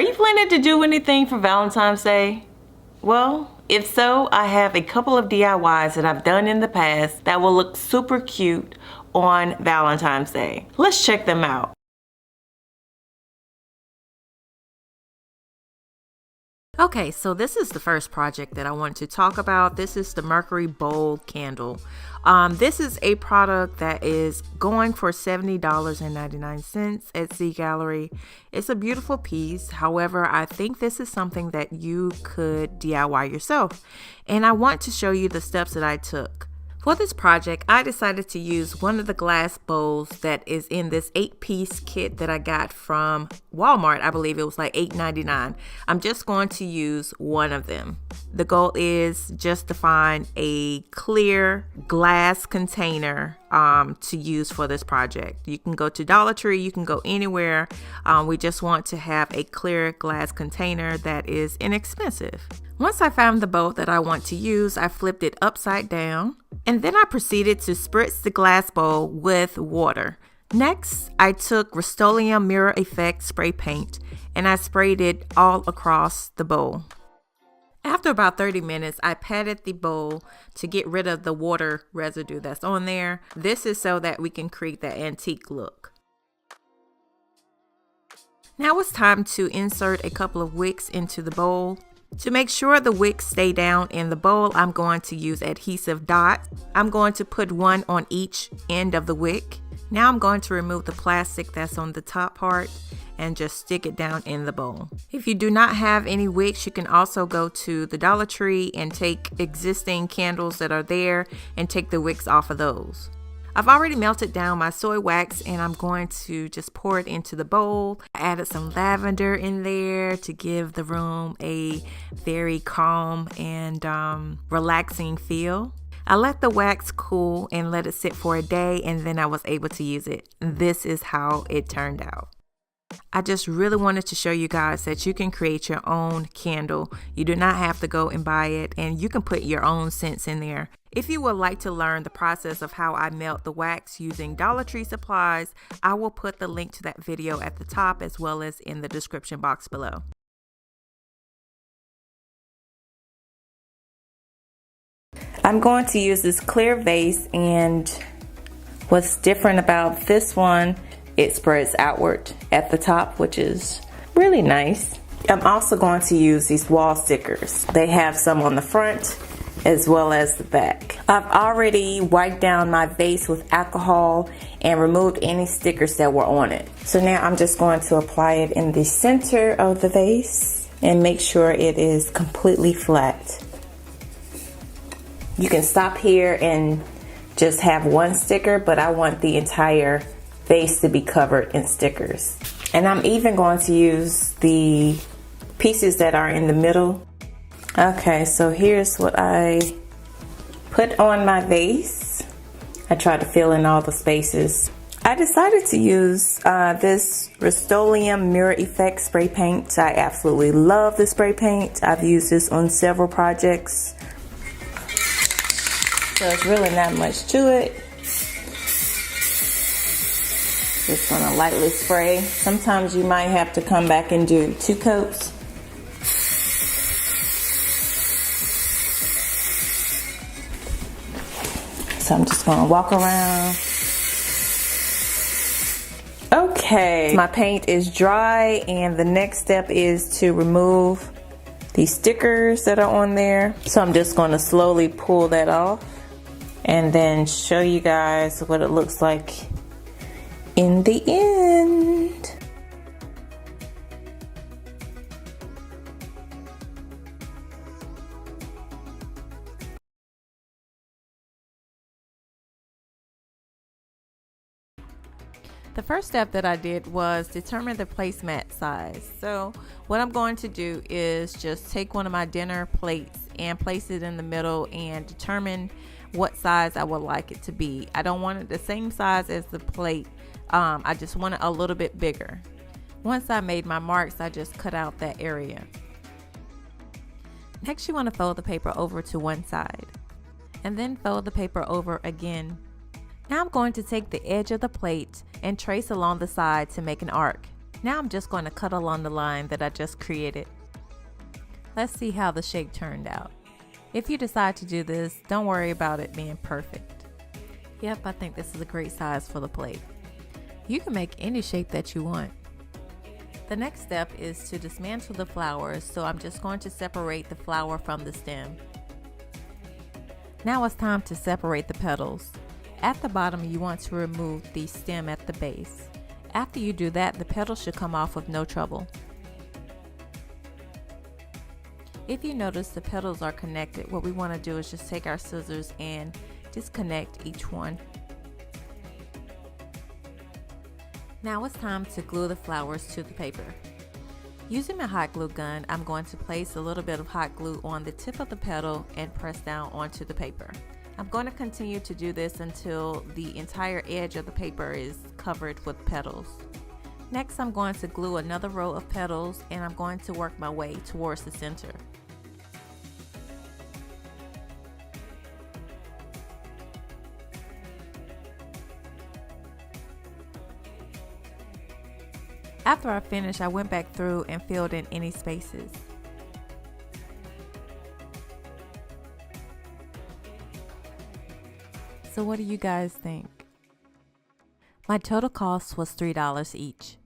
Are you planning to do anything for Valentine's Day? Well, if so, I have a couple of DIYs that I've done in the past that will look super cute on Valentine's Day. Let's check them out. Okay, so this is the first project that I want to talk about. This is the Mercury bowl candle. This is a product that is going for $70.99 at Z Gallery. It's a beautiful piece. However, I think this is something that you could DIY yourself. And I want to show you the steps that I took. For this project, I decided to use one of the glass bowls that is in this 8-piece kit that I got from Walmart. I believe it was like $8.99. I'm just going to use one of them. The goal is just to find a clear glass container to use for this project. You can go to Dollar Tree, you can go anywhere. We just want to have a clear glass container that is inexpensive. Once I found the bowl that I want to use, I flipped it upside down, and then I proceeded to spritz the glass bowl with water. Next, I took Rust-Oleum Mirror Effect spray paint and I sprayed it all across the bowl. After about 30 minutes, I patted the bowl to get rid of the water residue that's on there. This is so that we can create that antique look. Now it's time to insert a couple of wicks into the bowl. To make sure the wicks stay down in the bowl, I'm going to use adhesive dots. I'm going to put one on each end of the wick. Now I'm going to remove the plastic that's on the top part and just stick it down in the bowl. If you do not have any wicks, you can also go to the Dollar Tree and take existing candles that are there and take the wicks off of those. I've already melted down my soy wax and I'm going to just pour it into the bowl. I added some lavender in there to give the room a very calm and relaxing feel. I let the wax cool and let it sit for a day, and then I was able to use it. This is how it turned out. I just really wanted to show you guys that you can create your own candle. You do not have to go and buy it, and you can put your own scents in there. If you would like to learn the process of how I melt the wax using Dollar Tree supplies, I will put the link to that video at the top as well as in the description box below. I'm going to use this clear vase, and what's different about this one, it spreads outward at the top, which is really nice. I'm also going to use these wall stickers. They have some on the front as well as the back. I've already wiped down my vase with alcohol and removed any stickers that were on it. So now I'm just going to apply it in the center of the vase and make sure it is completely flat. You can stop here and just have one sticker, but I want the entire vase to be covered in stickers. And I'm even going to use the pieces that are in the middle. Okay, so here's what I put on my vase. I tried to fill in all the spaces. I decided to use this Rust-Oleum Mirror Effect spray paint. I absolutely love the spray paint. I've used this on several projects. So it's really not much to it. Just gonna lightly spray. Sometimes you might have to come back and do 2 coats. So I'm just gonna walk around. Okay, my paint is dry, and the next step is to remove these stickers that are on there. So I'm just gonna slowly pull that off and then show you guys what it looks like in the end. The first step that I did was determine the placemat size. So what I'm going to do is just take one of my dinner plates and place it in the middle and determine what size I would like it to be. I don't want it the same size as the plate. I just want it a little bit bigger. Once I made my marks, I just cut out that area. Next, you want to fold the paper over to one side and then fold the paper over again. Now I'm going to take the edge of the plate and trace along the side to make an arc. Now I'm just going to cut along the line that I just created. Let's see how the shape turned out. If you decide to do this, don't worry about it being perfect. Yep, I think this is a great size for the plate. You can make any shape that you want. The next step is to dismantle the flowers, so I'm just going to separate the flower from the stem. Now it's time to separate the petals. At the bottom, you want to remove the stem at the base. After you do that, the petals should come off with no trouble. If you notice the petals are connected, what we want to do is just take our scissors and disconnect each one. Now it's time to glue the flowers to the paper. Using my hot glue gun, I'm going to place a little bit of hot glue on the tip of the petal and press down onto the paper. I'm going to continue to do this until the entire edge of the paper is covered with petals. Next, I'm going to glue another row of petals and I'm going to work my way towards the center. After I finished, I went back through and filled in any spaces. So what do you guys think? My total cost was $3 each.